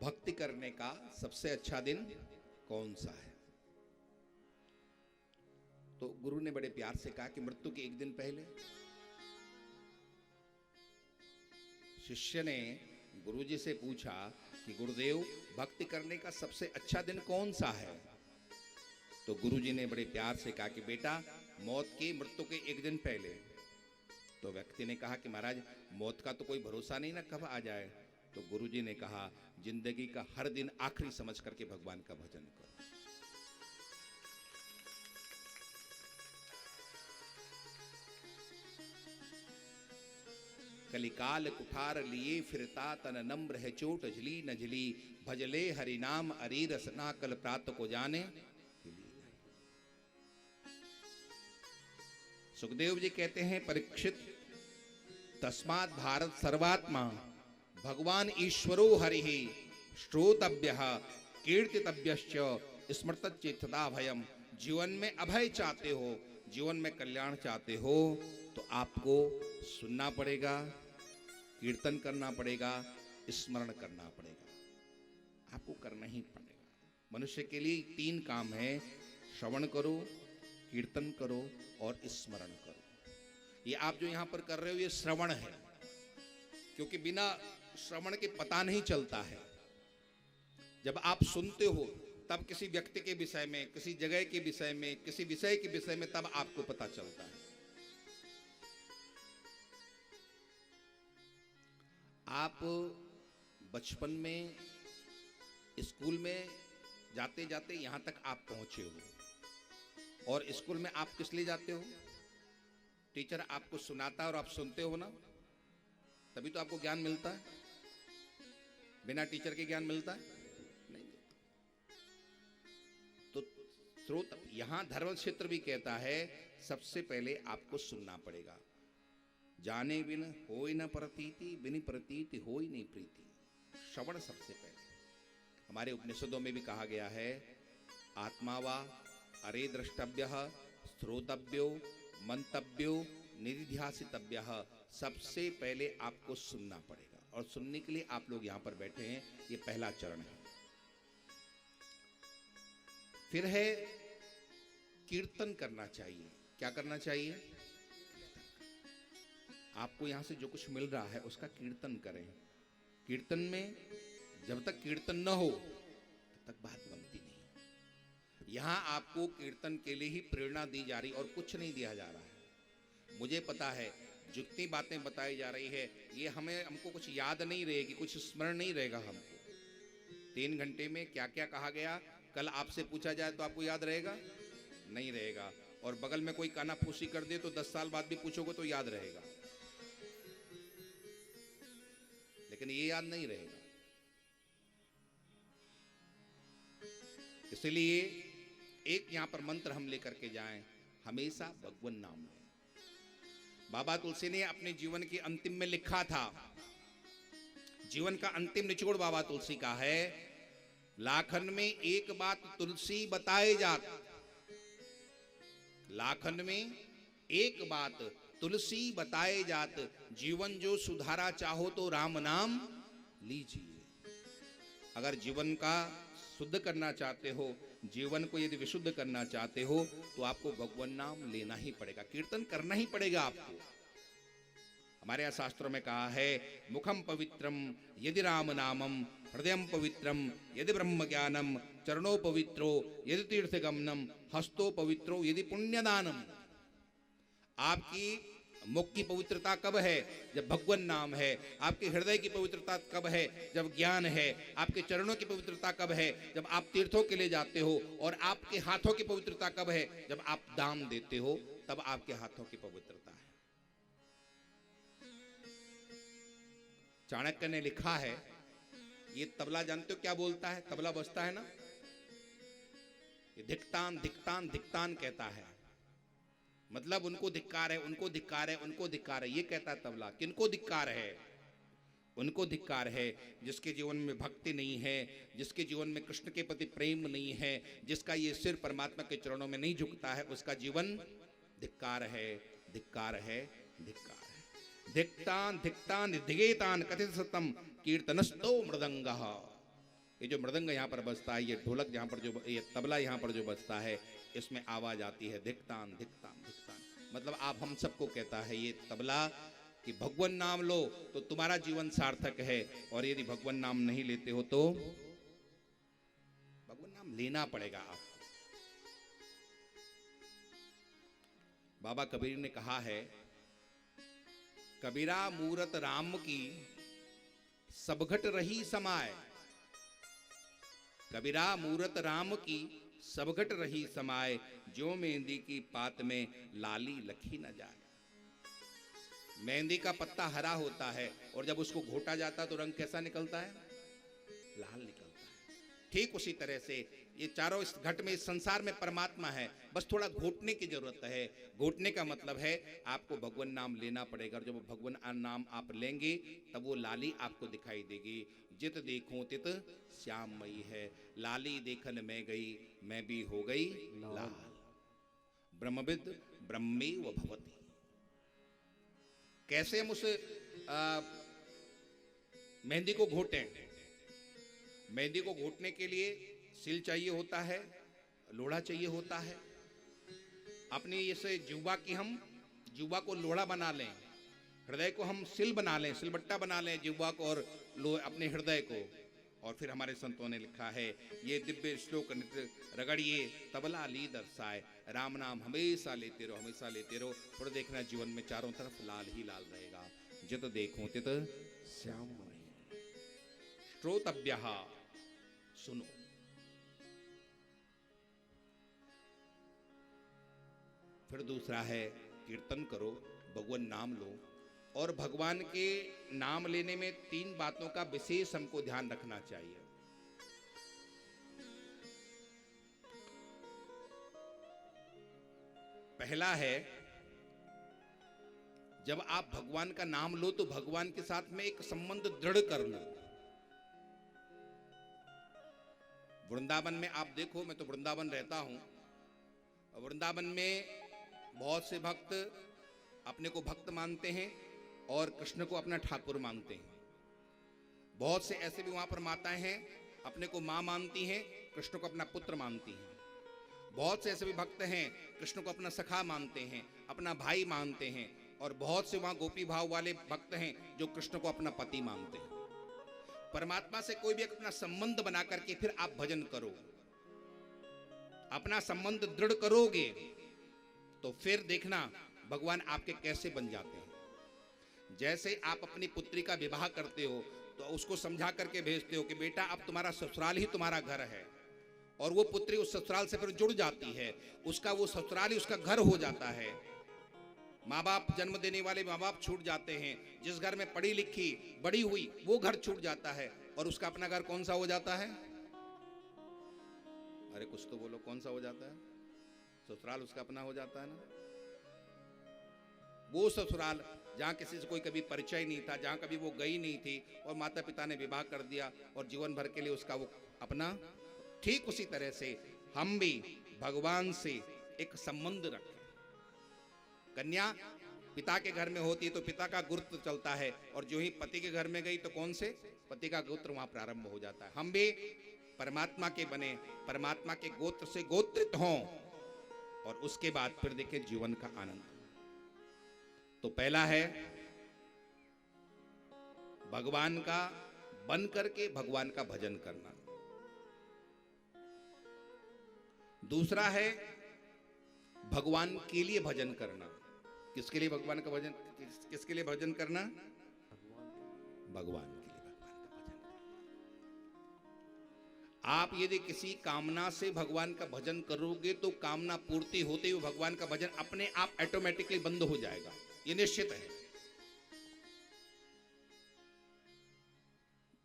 भक्ति करने का सबसे अच्छा दिन कौन सा है? तो गुरु ने बड़े प्यार से कहा कि मृत्यु के एक दिन पहले। शिष्य ने गुरुजी से पूछा कि गुरुदेव, भक्ति करने का सबसे अच्छा दिन कौन सा है? तो गुरुजी ने बड़े प्यार से कहा कि बेटा, मौत की मृत्यु के एक दिन पहले। तो व्यक्ति ने कहा कि महाराज, मौत का तो कोई भरोसा नहीं ना, कब आ जाए। तो गुरुजी ने कहा, जिंदगी का हर दिन आखिरी समझ करके भगवान का भजन करो। कलिकाल कुठार लिए फिरता तन नम्र है चोट झली न झली, भजले हरि नाम अरी रसना कल प्रात को जाने। सुखदेव जी कहते हैं, परीक्षित, तस्मात् भारत सर्वात्मा भगवान ईश्वरो हरिः श्रोतव्यः कीर्तितव्यश्च स्मृतचेतता भयम। जीवन में अभय चाहते हो, जीवन में कल्याण चाहते हो, तो आपको सुनना पड़ेगा, कीर्तन करना पड़ेगा, स्मरण करना पड़ेगा। आपको करना ही पड़ेगा। मनुष्य के लिए 3 काम है, श्रवण करो, कीर्तन करो और स्मरण करो। ये आप जो यहां पर कर रहे हो, ये श्रवण है, क्योंकि बिना श्रवण के पता नहीं चलता है। जब आप सुनते हो तब किसी व्यक्ति के विषय में, किसी जगह के विषय में, किसी विषय के विषय में, तब आपको पता चलता है। आप बचपन में स्कूल में जाते जाते यहां तक आप पहुंचे हो, और स्कूल में आप किस लिए जाते हो? टीचर आपको सुनाता है और आप सुनते हो ना, तभी तो आपको ज्ञान मिलता है। बिना टीचर के ज्ञान मिलता है? नहीं मिलता। तो स्रोत यहां धर्म क्षेत्र भी कहता है, सबसे पहले आपको सुनना पड़ेगा। जाने बिन होय न प्रतीति, बिन प्रतीति होय नहीं प्रीति। श्रवण सबसे पहले। हमारे उपनिषदों में भी कहा गया है, आत्मा वा अरे द्रष्टव्यः श्रोतव्यो मंतव्यो निधिध्यासितव्यः। सबसे पहले आपको सुनना पड़ेगा, और सुनने के लिए आप लोग यहां पर बैठे हैं, ये पहला चरण है। फिर है कीर्तन करना चाहिए। क्या करना चाहिए? आपको यहां से जो कुछ मिल रहा है उसका कीर्तन करें। कीर्तन में जब तक कीर्तन न हो तब तक बात बनती नहीं। यहां आपको कीर्तन के लिए ही प्रेरणा दी जा रही, और कुछ नहीं दिया जा रहा है। मुझे पता है जितनी बातें बताई जा रही है, ये हमको कुछ याद नहीं रहेगी, कुछ स्मरण नहीं रहेगा हमको। 3 घंटे में क्या क्या कहा गया, कल आपसे पूछा जाए तो आपको याद रहेगा? नहीं रहेगा। और बगल में कोई कानाफूसी कर दे तो 10 साल बाद भी पूछोगे तो याद रहेगा, लेकिन ये याद नहीं रहेगा। इसलिए एक यहां पर मंत्र हम लेकर के जाएं, हमेशा भगवान नाम लें। बाबा तुलसी ने अपने जीवन के अंतिम में लिखा था, जीवन का अंतिम निचोड़ बाबा तुलसी का है, लाखन में एक बात तुलसी बताए जात। लाखन में एक बात तुलसी बताए जात, जीवन जो सुधारा चाहो तो राम नाम लीजिए। अगर जीवन का शुद्ध करना चाहते हो, जीवन को यदि विशुद्ध करना चाहते हो, तो आपको भगवान नाम लेना ही पड़ेगा, कीर्तन करना ही पड़ेगा आपको। हमारे यहाँ शास्त्रों में कहा है, मुखम पवित्रम यदि राम नामम, हृदयम पवित्रम यदि ब्रह्म ज्ञानम, चरणों पवित्रो यदि तीर्थ गमनम, हस्तो पवित्रो यदि पुण्यदानम। आपकी मुख की पवित्रता कब है? जब भगवान नाम है। आपके हृदय की पवित्रता कब है? जब ज्ञान है। आपके चरणों की पवित्रता कब है? जब आप तीर्थों के लिए जाते हो। और आपके हाथों की पवित्रता कब है? जब आप दान देते हो, तब आपके हाथों की पवित्रता है। चाणक्य ने लिखा है, ये तबला जानते हो क्या बोलता है? तबला बजता है ना, ये धिक्तान धिक्तान धिक्तान कहता है। मतलब उनको धिक्कार है, उनको धिक्कार है, उनको धिक्कार है, ये कहता है तबला। किनको धिक्कार है? उनको धिक्कार है जिसके जीवन में भक्ति नहीं है, जिसके जीवन में कृष्ण के प्रति प्रेम नहीं है, जिसका ये सिर परमात्मा के चरणों में नहीं झुकता है, उसका जीवन धिक्कार है, धिक्कार है, धिक्कार है। धिक्तान धिक्तान धिगेतान कथित सतम कीर्तनस्तो मृदंगः। ये जो मृदंग यहाँ पर बजता है, ये ढोलक यहाँ पर जो, ये तबला यहाँ पर जो बजता है, इसमें आवाज आती है धिकतान धिकतान धिकतान। मतलब आप हम सबको कहता है ये तबला कि भगवान नाम लो तो तुम्हारा जीवन सार्थक है, और यदि भगवान नाम नहीं लेते हो तो भगवान नाम लेना पड़ेगा आपको। बाबा कबीर ने कहा है, कबीरा मूरत राम की सब घट रही समाय, कबीरा मूरत राम की सब घट रही समाय, जो मेहंदी की पात में लाली लखी न जाए। मेहंदी का पत्ता हरा होता है और जब उसको घोटा जाता है तो रंग कैसा निकलता है? लाल निकलता है। ठीक उसी तरह से ये चारों इस घट में, इस संसार में परमात्मा है, बस थोड़ा घोटने की जरूरत है। घोटने का मतलब है आपको भगवान नाम लेना पड़ेगा, और जब भगवान नाम आप लेंगे तब वो लाली आपको दिखाई देगी। जित देखूं तित श्याममयी है, लाली देखन में गई मैं भी हो गई लाल। ब्रह्मविद ब्रह्मेव भवति। कैसे हम उस मेहंदी को घोटें? मेहंदी को घोटने के लिए सिल चाहिए होता है, लोढ़ा चाहिए होता है। अपनी इसे जुबा की हम जुबा को लोढ़ा बना लें, हृदय को हम सिल बना लें, सिलबट्टा बना लें जुबा को और अपने हृदय को। और फिर हमारे संतों ने लिखा है, ये दिव्य श्लोक नित्य रगड़िए तबला ली दर्शाए, राम नाम हमेशा लेते रहो, हमेशा लेते रहो। फिर देखना जीवन में चारों तरफ लाल ही लाल रहेगा। जित देखूं तित श्याममयी। श्रोतव्यः, सुनो। फिर दूसरा है कीर्तन करो, भगवान नाम लो। और भगवान के नाम लेने में 3 बातों का विशेष हमको ध्यान रखना चाहिए। पहला है, जब आप भगवान का नाम लो तो भगवान के साथ में एक संबंध दृढ़ कर लो। वृंदावन में आप देखो, मैं तो वृंदावन रहता हूं, वृंदावन में बहुत से भक्त अपने को भक्त मानते हैं और कृष्ण को अपना ठाकुर मानते हैं। बहुत से ऐसे भी वहां पर माताएं हैं, अपने को मां मानती हैं, कृष्ण को अपना पुत्र मानती हैं। बहुत से ऐसे भी भक्त हैं, कृष्ण को अपना सखा मानते हैं, अपना भाई मानते हैं। और बहुत से वहां गोपी भाव वाले भक्त हैं जो कृष्ण को अपना पति मानते हैं। परमात्मा से कोई भी अपना संबंध बना करके फिर आप भजन करो, अपना संबंध दृढ़ करोगे तो फिर देखना भगवान आपके कैसे बन जाते हैं। जैसे आप अपनी पुत्री का विवाह करते हो तो उसको समझा करके भेजते हो कि बेटा अब तुम्हारा ससुराल ही तुम्हारा घर है, और वो पुत्री उस ससुराल से फिर जुड़ जाती है, उसका वो ससुराल ही उसका घर हो जाता है। माँ बाप, जन्म देने वाले माँ बाप छूट जाते हैं, जिस घर में पढ़ी लिखी बड़ी हुई वो घर छूट जाता है, और उसका अपना घर कौन सा हो जाता है? अरे कुछ तो बोलो, कौन सा हो जाता है? ससुराल उसका अपना हो जाता है ना। वो ससुराल जहाँ किसी से कोई कभी परिचय नहीं था, जहाँ कभी वो गई नहीं थी, और माता पिता ने विवाह कर दिया और जीवन भर के लिए उसका वो अपना। ठीक उसी तरह से हम भी भगवान से एक संबंध रखें। कन्या पिता के घर में होती है तो पिता का गोत्र चलता है, और जो ही पति के घर में गई तो कौन से? पति का गोत्र वहां प्रारंभ हो जाता है। हम भी परमात्मा के बने, परमात्मा के गोत्र से गोत्रित हों, और उसके बाद फिर देखें जीवन का आनंद। तो पहला है भगवान का बन करके भगवान का भजन करना। दूसरा है भगवान के लिए भजन करना। किसके लिए भगवान का भजन? किसके लिए भजन करना? भगवान के लिए भगवान का भजन करना। आप यदि किसी कामना से भगवान का भजन करोगे तो कामना पूर्ति होते हुए भगवान का भजन अपने आप ऑटोमेटिकली बंद हो जाएगा, ये निश्चित है।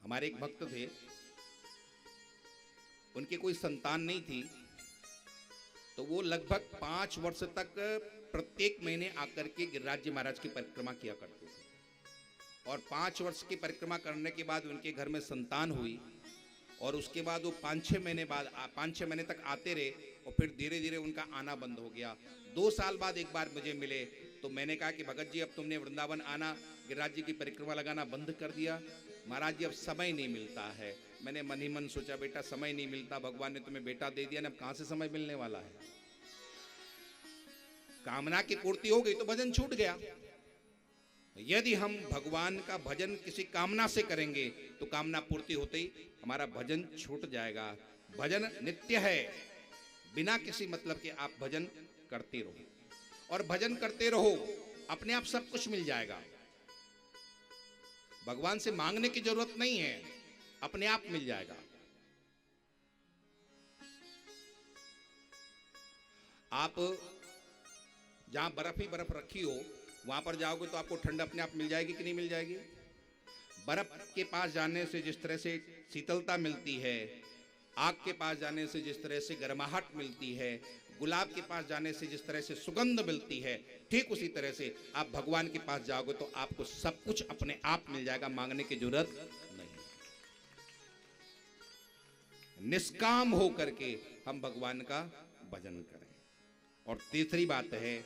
हमारे एक भक्त थे, उनकी कोई संतान नहीं थी, तो वो लगभग 5 वर्ष तक प्रत्येक महीने आकर के गिरिराज जी महाराज की परिक्रमा किया करते थे। और 5 वर्ष की परिक्रमा करने के बाद उनके घर में संतान हुई, और उसके बाद वो 5-6 महीने तक आते रहे, और फिर धीरे धीरे उनका आना बंद हो गया। 2 साल बाद एक बार मुझे मिले, तो मैंने कहा कि भगत जी अब तुमने वृंदावन आना, गिरिराज जी की परिक्रमा लगाना बंद कर दिया। महाराज जी अब समय नहीं मिलता है। मैंने मन ही मन सोचा बेटा समय नहीं मिलता, भगवान ने तुम्हें बेटा दे दिया ना, अब कहां से समय मिलने वाला है। कामना की पूर्ति हो गई तो भजन छूट गया। यदि हम भगवान का भजन किसी कामना से करेंगे तो कामना पूर्ति होते ही हमारा भजन छूट जाएगा। भजन नित्य है, बिना किसी मतलब के आप भजन करते रहो, और भजन करते रहो, अपने आप सब कुछ मिल जाएगा। भगवान से मांगने की जरूरत नहीं है, अपने आप मिल जाएगा। आप जहां बर्फ ही बर्फ रखी हो वहां पर जाओगे तो आपको ठंड अपने आप मिल जाएगी कि नहीं मिल जाएगी? बर्फ के पास जाने से जिस तरह से शीतलता मिलती है, आग के पास जाने से जिस तरह से गर्माहट मिलती है, गुलाब के पास जाने से जिस तरह से सुगंध मिलती है, ठीक उसी तरह से आप भगवान के पास जाओगे तो आपको सब कुछ अपने आप मिल जाएगा, मांगने की जरूरत नहीं। निष्काम हो करके हम भगवान का भजन करें। और तीसरी बात है,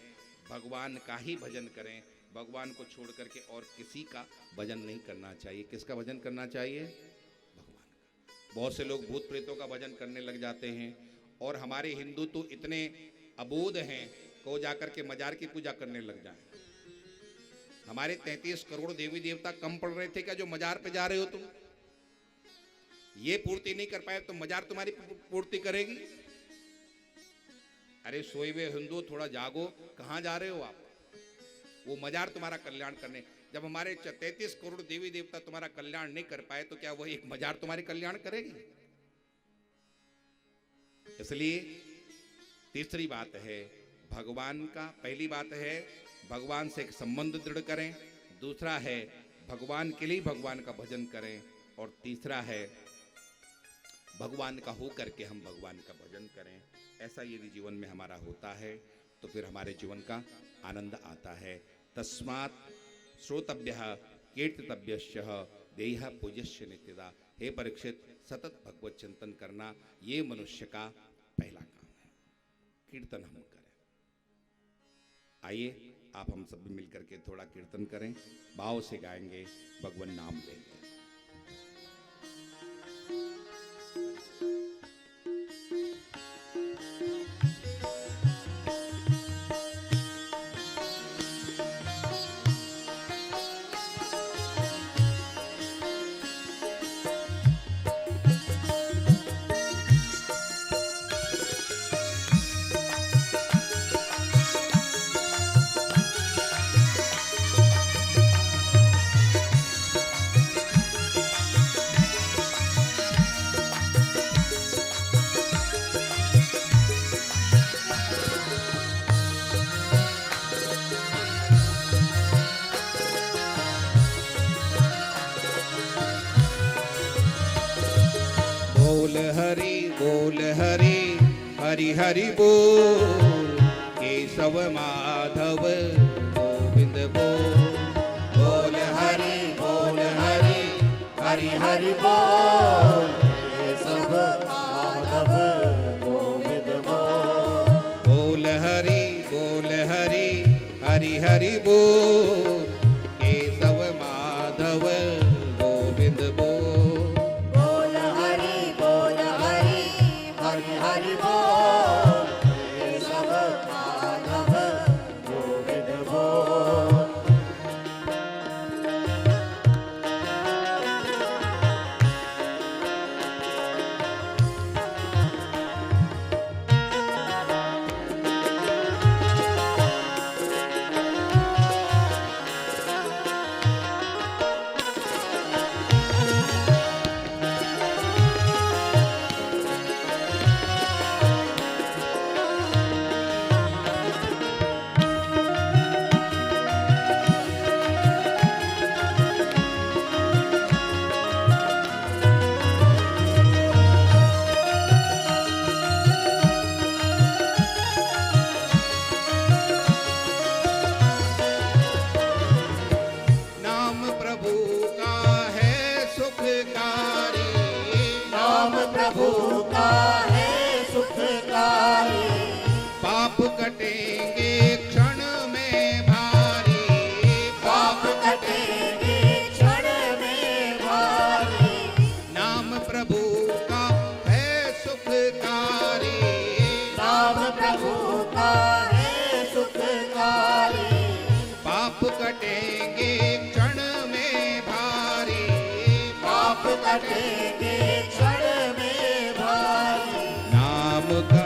भगवान का ही भजन करें, भगवान को छोड़ करके और किसी का भजन नहीं करना चाहिए। किसका भजन करना चाहिए? भगवान का। बहुत से लोग भूत प्रेतों का भजन करने लग जाते हैं, और हमारे हिंदू तो इतने अबोध हैं को जाकर के मजार की पूजा करने लग जाएं। हमारे 33 करोड़ देवी देवता कम पड़ रहे थे क्या जो मजार पे जा रहे हो तुम? ये पूर्ति नहीं कर पाए तो मजार तुम्हारी पूर्ति करेगी? अरे सोए हुए हिंदू, थोड़ा जागो, कहां जा रहे हो आप? वो मजार तुम्हारा कल्याण करने, जब हमारे 33 करोड़ देवी देवता तुम्हारा कल्याण नहीं कर पाए तो क्या वो एक मजार तुम्हारे कल्याण करेगी? इसलिए तीसरी बात है भगवान का, पहली बात है भगवान से एक संबंध दृढ़ करें, दूसरा है भगवान के लिए भगवान का भजन करें, और तीसरा है भगवान का हो करके हम भगवान का भजन करें। ऐसा यदि जीवन में हमारा होता है तो फिर हमारे जीवन का आनंद आता है। तस्मात् श्रोतव्यः कीर्तितव्यश्च देयः पूज्यश्च नित्यदा। हे परीक्षित, सतत भगवत चिंतन करना ये मनुष्य का पहला काम है। कीर्तन हम करें। आइए आप हम सब मिलकर के थोड़ा कीर्तन करें, भाव से गाएंगे, भगवान नाम लेंगे। हरि हरि बोल, केशव माधव गोविंद बोल। बोल हरि हरि हरि बोल, केशव माधव गोविंद बोल। बोल हरि हरि हरि बोल, केशव माधव गोविंद बोल। बोल हरि हरि हरि बोल, केशव माधव गोविंद बोल। प्रभु का है सुखकारी, पाप कटेंगे क्षण में भारी। पाप कटेंगे क्षण में भारी। नाम प्रभु कटेंगे क्षण में भारी, पाप कटेंगे क्षण में भारी, नाम का